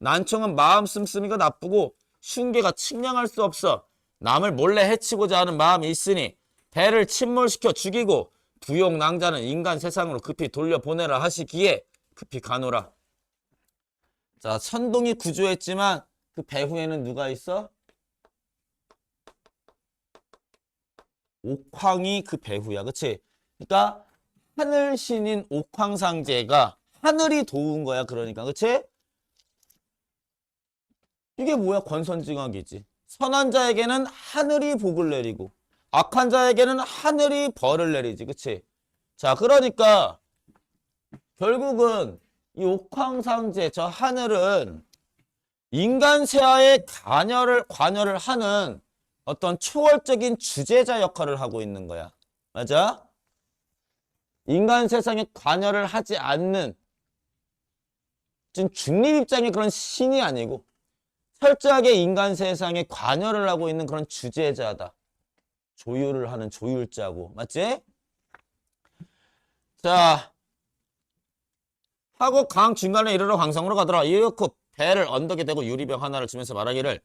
난청은 마음 씀씀이가 나쁘고 흉계가 측량할 수 없어 남을 몰래 해치고자 하는 마음이 있으니 배를 침몰시켜 죽이고 부용 낭자는 인간 세상으로 급히 돌려보내라 하시기에 급히 가노라. 자, 선동이 구조했지만 그 배후에는 누가 있어? 옥황이 그 배후야, 그치? 그러니까 하늘신인 옥황상제가 하늘이 도운 거야, 그러니까, 그치? 이게 뭐야? 권선징악이지. 선한 자에게는 하늘이 복을 내리고 악한 자에게는 하늘이 벌을 내리지, 그치? 자, 그러니까 결국은 이 옥황상제, 저 하늘은 인간 세아에 관여를 하는 어떤 초월적인 주재자 역할을 하고 있는 거야. 맞아? 인간 세상에 관여를 하지 않는 지금 중립 입장의 그런 신이 아니고 철저하게 인간 세상에 관여를 하고 있는 그런 주재자다. 조율을 하는 조율자고. 맞지? 자, 하고 강 중간에 이르러 광성으로 가더라. 이윽고 배를 언덕에 대고 유리병 하나를 주면서 말하기를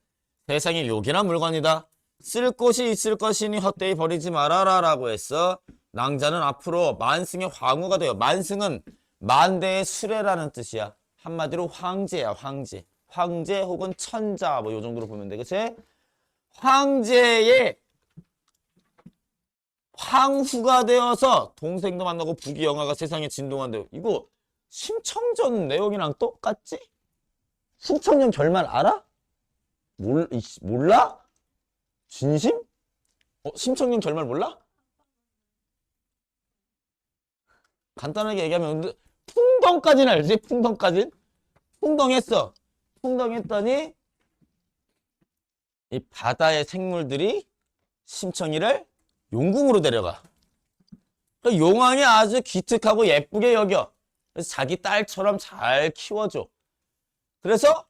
세상에 요긴한 물건이다. 쓸 곳이 있을 것이니 헛되이 버리지 말아라 라고 했어. 낭자는 앞으로 만승의 황후가 되어, 만승은 만대의 수레라는 뜻이야. 한마디로 황제야, 황제. 황제 혹은 천자 뭐 요 정도로 보면 돼. 그치? 황제의 황후가 되어서 동생도 만나고 부귀영화가 세상에 진동한대요. 이거 심청전 내용이랑 똑같지? 심청전 결말 알아? 몰라? 진심? 심청전 결말 몰라? 간단하게 얘기하면 풍덩까지는 알지? 풍덩까진? 풍덩했어. 풍덩했더니 이 바다의 생물들이 심청이를 용궁으로 데려가. 용왕이 아주 기특하고 예쁘게 여겨. 그래서 자기 딸처럼 잘 키워줘. 그래서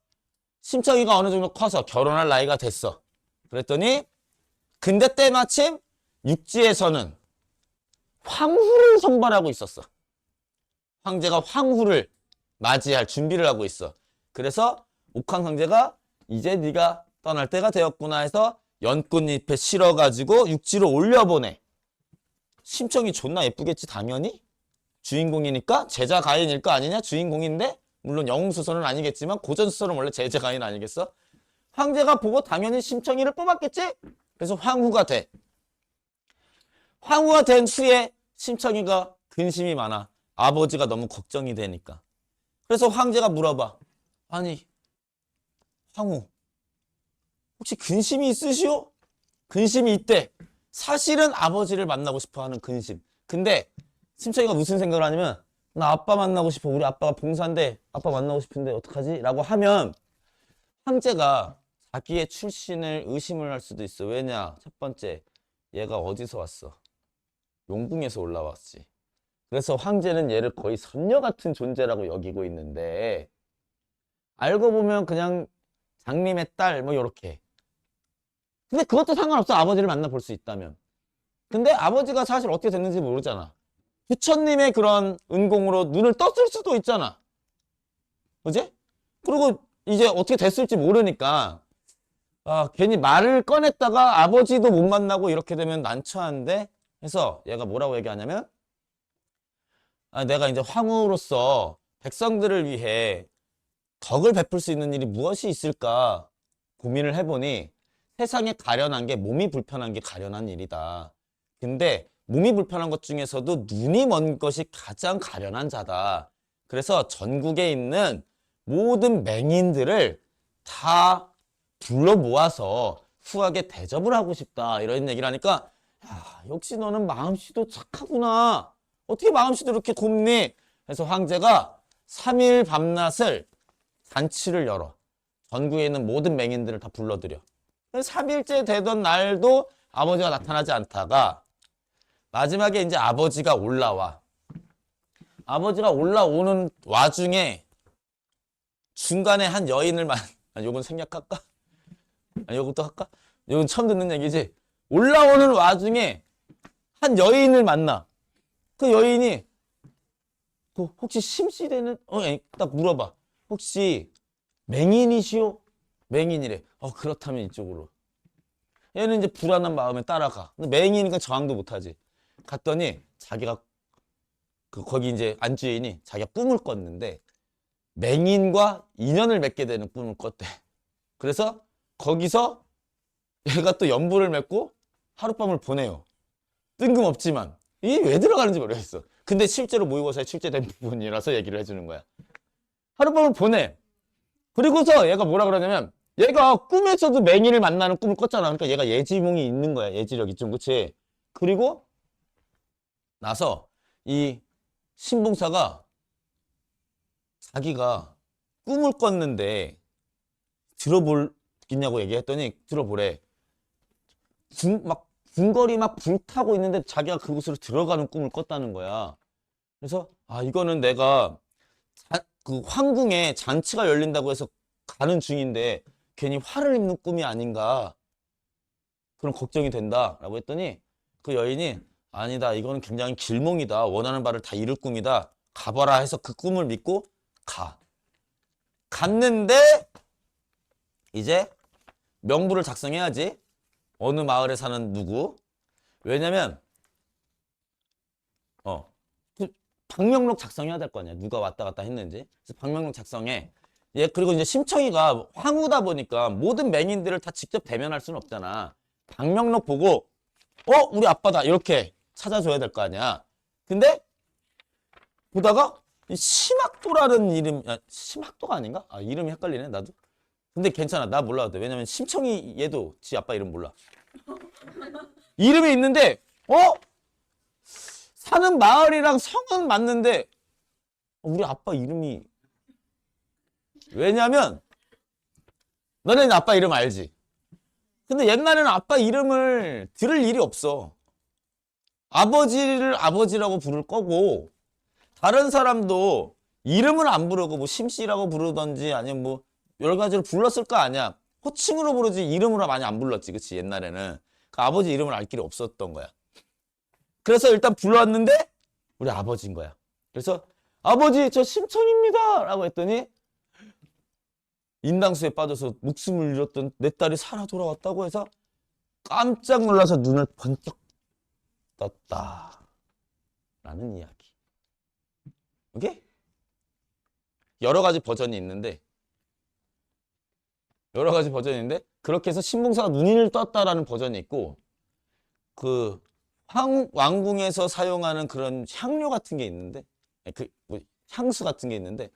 심청이가 어느 정도 커서 결혼할 나이가 됐어. 그랬더니 근데 때마침 육지에서는 황후를 선발하고 있었어. 황제가 황후를 맞이할 준비를 하고 있어. 그래서 옥황상제가 이제 네가 떠날 때가 되었구나 해서 연꽃잎에 실어가지고 육지로 올려보내. 심청이 존나 예쁘겠지 당연히. 주인공이니까 제자 가인일 거 아니냐? 주인공인데 물론 영웅수선은 아니겠지만 고전수선은 원래 제자 가인 아니겠어? 황제가 보고 당연히 심청이를 뽑았겠지? 그래서 황후가 돼. 황후가 된 후에 심청이가 근심이 많아. 아버지가 너무 걱정이 되니까. 그래서 황제가 물어봐. 아니 황후 혹시 근심이 있으시오? 근심이 있대. 사실은 아버지를 만나고 싶어하는 근심. 근데 심청이가 무슨 생각을 하냐면 나 아빠 만나고 싶어. 우리 아빠가 봉사인데 아빠 만나고 싶은데 어떡하지? 라고 하면 황제가 자기의 출신을 의심을 할 수도 있어. 왜냐? 첫 번째, 얘가 어디서 왔어? 용궁에서 올라왔지. 그래서 황제는 얘를 거의 선녀 같은 존재라고 여기고 있는데 알고 보면 그냥 장님의 딸 뭐 요렇게. 근데 그것도 상관없어. 아버지를 만나볼 수 있다면. 근데 아버지가 사실 어떻게 됐는지 모르잖아. 부처님의 그런 은공으로 눈을 떴을 수도 있잖아. 그지? 그리고 이제 어떻게 됐을지 모르니까 괜히 말을 꺼냈다가 아버지도 못 만나고 이렇게 되면 난처한데 해서 얘가 뭐라고 얘기하냐면 내가 이제 황후로서 백성들을 위해 덕을 베풀 수 있는 일이 무엇이 있을까 고민을 해보니 세상에 가련한 게 몸이 불편한 게 가련한 일이다. 근데 몸이 불편한 것 중에서도 눈이 먼 것이 가장 가련한 자다. 그래서 전국에 있는 모든 맹인들을 다 불러 모아서 후하게 대접을 하고 싶다. 이런 얘기를 하니까 야, 역시 너는 마음씨도 착하구나. 어떻게 마음씨도 이렇게 곱니? 그래서 황제가 3일 밤낮을 잔치를 열어. 전국에 있는 모든 맹인들을 다 불러들여. 3일째 되던 날도 아버지가 나타나지 않다가 마지막에 이제 아버지가 올라와. 아버지가 올라오는 와중에 중간에 한 여인을 요건 생략할까? 요것도 할까? 요건 처음 듣는 얘기지. 올라오는 와중에 한 여인을 만나. 그 여인이 혹시 심씨되는 딱 물어봐. 혹시 맹인이시오? 맹인이래. 그렇다면 이쪽으로. 얘는 이제 불안한 마음에 따라가. 근데 맹인이니까 저항도 못하지. 갔더니 자기가 거기 이제 안주인이 자기가 꿈을 꿨는데 맹인과 인연을 맺게 되는 꿈을 꿨대. 그래서 거기서 얘가 또 연부를 맺고 하룻밤을 보내요. 뜬금없지만 이게 왜 들어가는지 모르겠어. 근데 실제로 모의고사에 출제된 부분이라서 얘기를 해주는 거야. 하룻밤을 보내. 그리고서 얘가 뭐라 그러냐면 얘가 꿈에서도 맹인을 만나는 꿈을 꿨잖아. 그러니까 얘가 예지몽이 있는 거야. 예지력이 좀. 그치? 그리고 나서 이 신봉사가 자기가 꿈을 꿨는데 들어보겠냐고 얘기했더니 들어보래. 막 궁궐이 막 불타고 있는데 자기가 그곳으로 들어가는 꿈을 꿨다는 거야. 그래서 이거는 내가 그 황궁에 잔치가 열린다고 해서 가는 중인데 괜히 화를 입는 꿈이 아닌가 그런 걱정이 된다라고 했더니 그 여인이 아니다. 이거는 굉장히 길몽이다. 원하는 바를 다 이룰 꿈이다. 가봐라 해서 그 꿈을 믿고 가. 갔는데 이제 명부를 작성해야지. 어느 마을에 사는 누구. 왜냐면 방명록 작성해야 될 거 아니야. 누가 왔다 갔다 했는지. 그래서 방명록 작성해. 그리고 이제 심청이가 황후다 보니까 모든 맹인들을 다 직접 대면할 수는 없잖아. 방명록 보고 우리 아빠다 이렇게 찾아줘야 될 거 아니야. 근데 보다가 심학도라는 이름, 심학도가 아닌가? 이름이 헷갈리네 나도. 근데 괜찮아. 나 몰라도 돼. 왜냐면 심청이 얘도 지 아빠 이름 몰라. 이름이 있는데 사는 마을이랑 성은 맞는데 우리 아빠 이름이 왜냐면 너네는 아빠 이름 알지? 근데 옛날에는 아빠 이름을 들을 일이 없어. 아버지를 아버지라고 부를 거고 다른 사람도 이름을 안 부르고 뭐 심씨라고 부르던지 아니면 뭐 여러 가지로 불렀을 거 아니야. 호칭으로 부르지 이름으로 많이 안 불렀지. 그치? 옛날에는 그 아버지 이름을 알 길이 없었던 거야. 그래서 일단 불렀는데 우리 아버지인 거야. 그래서 아버지 저 심청입니다 라고 했더니 인당수에 빠져서 목숨을 잃었던 내 딸이 살아 돌아왔다고 해서 깜짝 놀라서 눈을 번쩍 떴다. 라는 이야기. 오케이? 여러 가지 버전이 있는데, 그렇게 해서 신봉사가 눈을 떴다라는 버전이 있고, 그, 왕궁에서 사용하는 그런 향료 같은 게 있는데, 뭐 향수 같은 게 있는데,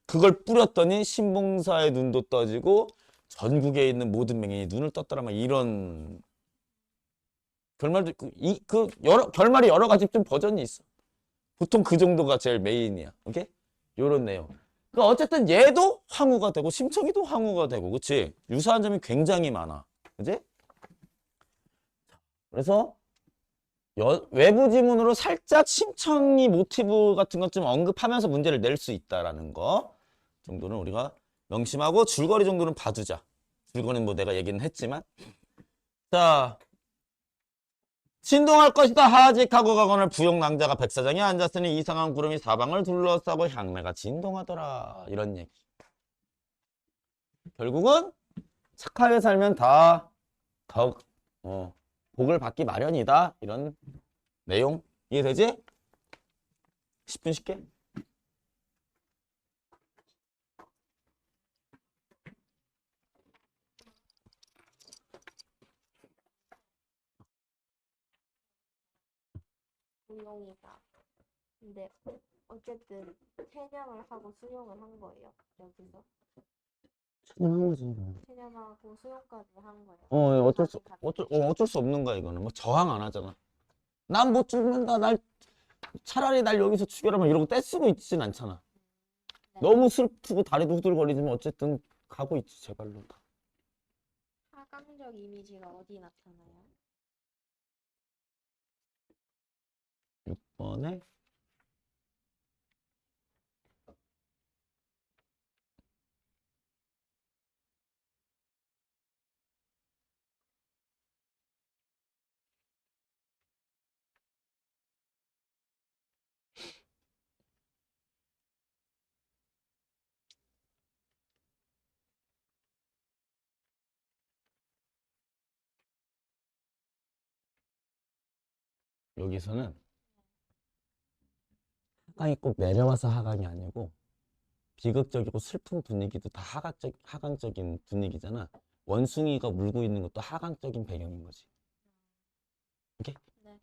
그걸 뿌렸더니 신봉사의 눈도 떠지고, 전국에 있는 모든 맹인이 눈을 떴다라, 막 이런 결말도 있고, 결말이 여러 가지 좀 버전이 있어. 보통 그 정도가 제일 메인이야. 오케이? 요런 내용. 그러니까 어쨌든 얘도 항우가 되고 심청이도 항우가 되고 그치? 유사한 점이 굉장히 많아. 그치? 그래서 외부 지문으로 살짝 심청이 모티브 같은 것 좀 언급하면서 문제를 낼 수 있다라는 거 정도는 우리가 명심하고 줄거리 정도는 봐두자. 줄거리는 뭐 내가 얘기는 했지만 자 진동할 것이다 하직하고 가거늘 부용낭자가 백사장에 앉았으니 이상한 구름이 사방을 둘러싸고 향내가 진동하더라 이런 얘기. 결국은 착하게 살면 다 더욱 복을 받기 마련이다 이런 내용 이해되지? 10분 쉽게? 운동이다. 근데 어쨌든 체념을 하고 수용을 한 거예요. 여기서 그냥 거지. 체념하고 수용까지 한 거예요. 어쩔 수 없는 거야 이거는 뭐 저항 안 하잖아. 난 못 죽는다. 차라리 날 여기서 죽여라면 이러고 떼쓰고 있진 않잖아. 네. 너무 슬프고 다리도 후들거리지만 어쨌든 가고 있지 제발로 다. 하강적 이미지가 어디 나타나요? 6번에 여기서는 하강이 꼭 내려와서 하강이 아니고 비극적이고 슬픈 분위기도 다 하강적인 분위기잖아. 원숭이가 물고 있는 것도 하강적인 배경인 거지. 오케이? 네.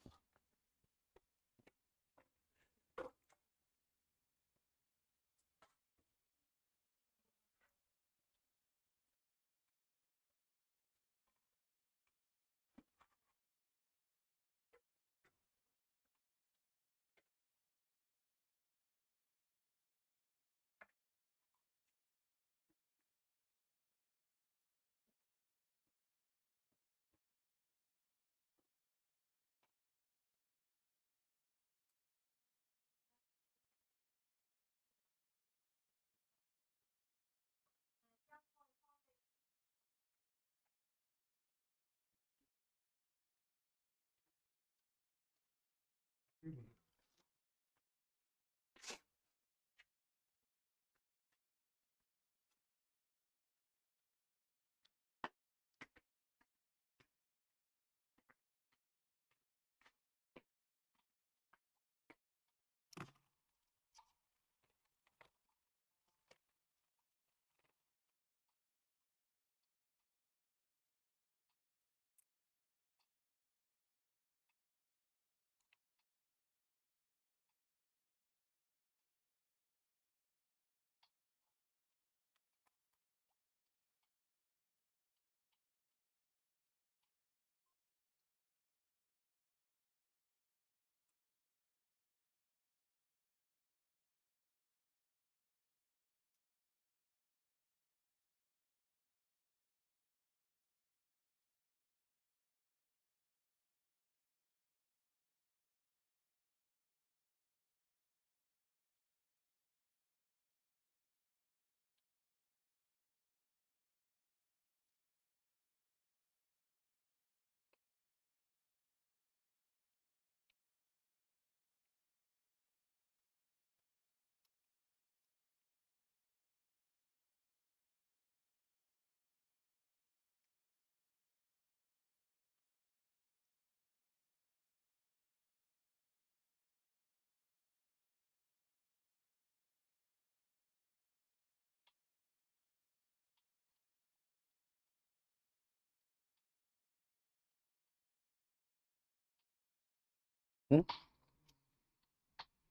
응?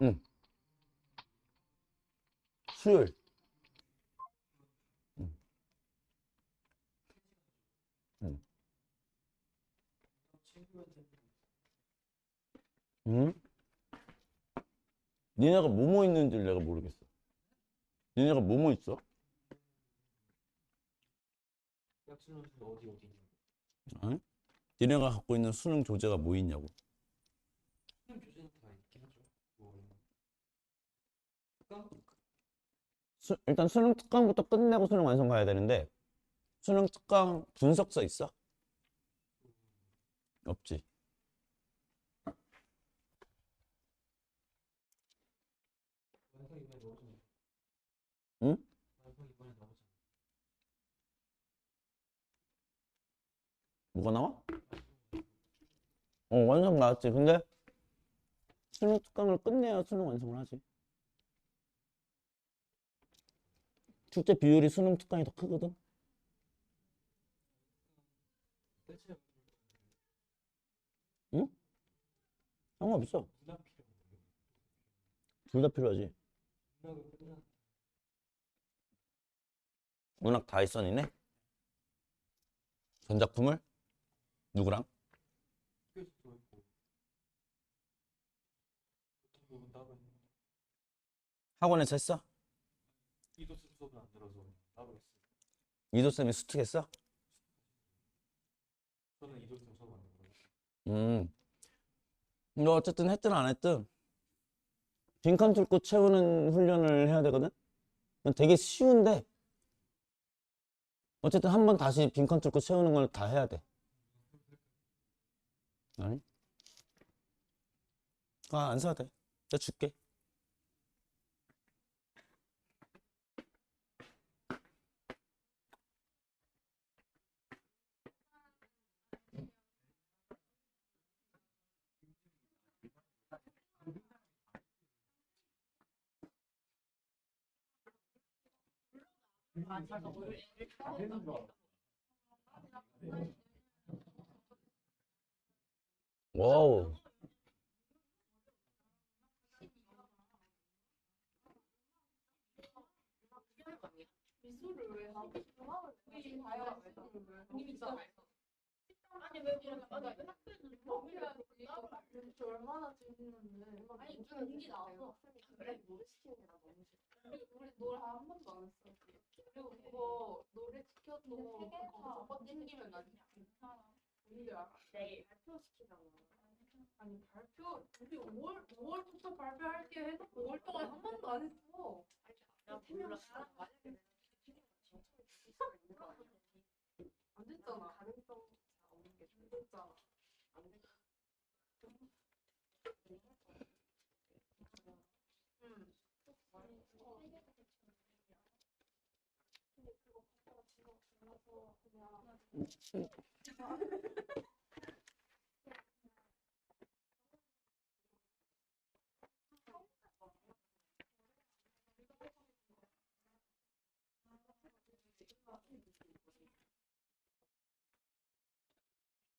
응. 수요일. 응. 응. 응? 니네가 뭐뭐 있는지 내가 모르겠어. 니네가 뭐뭐 있어? 약수는 어디 있냐? 응? 니네가 갖고 있는 수능 교재가 뭐 있냐고. 수능 교재는 다 있긴 하죠. 뭐 특강? 일단 수능 특강부터 끝내고 수능 완성 가야 되는데 수능 특강 분석서 있어? 없지. 완성 이번에 나오잖아. 응? 완성 이번에 나오잖아. 뭐가 나와? 완성 나왔지. 근데 수능 특강을 끝내야 수능 완성을 하지. 출제 비율이 수능 특강이 더 크거든. 대체 응? 상관없어. 문학 필요한데. 둘 다 필요하지. 문학을 끝나 문학 다이슨이네. 전작품을 누구랑? 학교에서도 했고 보통 부분 따로 했는데 학원에서 했어? 이도스 수업은 안 들어서 따로 했어요. 이도쌤이 수특했어? 저는 이도스 수업 안 들어요. 음. 너 어쨌든 했든 안 했든 빈칸 뚫고 채우는 훈련을 해야 되거든? 이건 되게 쉬운데 어쨌든 한 번 다시 빈칸 뚫고 채우는 걸 다 해야 돼. 아니? 안 사도 돼. 내가 줄게. 와우. 미술을 왜 하고 우리 다이어가 왜 이미 다 아니 왜 그러면 맞아 학생은 먹여야지 저 얼마나 재밌는데 아니 준기 나와서 그래 노래 시키는 게 나 너무 싫어 우리 노래 한 번도 안 했어 그리고 그거 노래 시켜도 그거 번 땡기면 나 괜찮아 뭔지 알아? 내일 발표시키잖아 아니 발표 우리 5월부터 발표할게 해놓고 5월 동안 한 번도 안 했어 야 몰라 만약에 안 됐잖아. 가능성 없는 게 됐잖아. 안 됐. 응.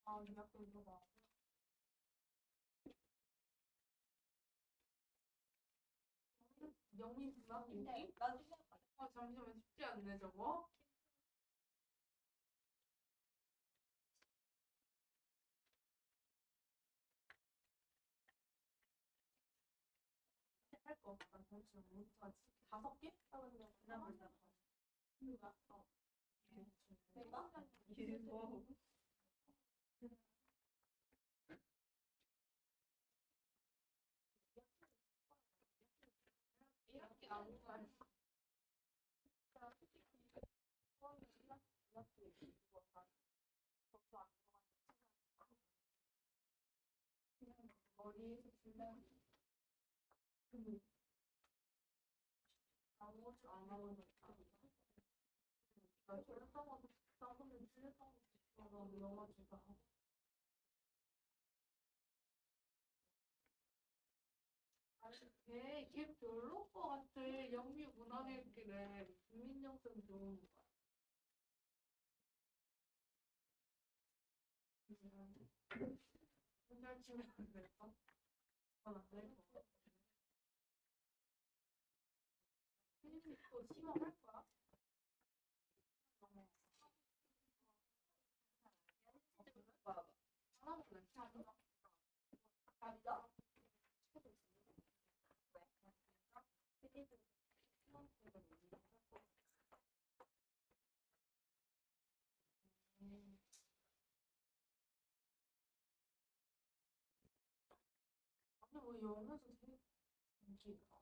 아, 내가 또 이거 봐. 영민 누나 여기? 아, 잠시만 쉽지 않네 저거. 할거 같아. 잠시만 못 하지. 5개? 누가? 내가? 이거. 이렇게 안 가. 머리에서 불면 아무것도 안 하니까. 나 저랬다가도 싸우면 찔렸다고 너무 영화지가. 걔 별로 거 같아. 영미 문학일길래 국민영상 좋은 거. 혼자 치면 안 될까? 또 심어할 거야? 하나보다 작은 거? 아니다. 근데 왜 영어에서 되게 인기가?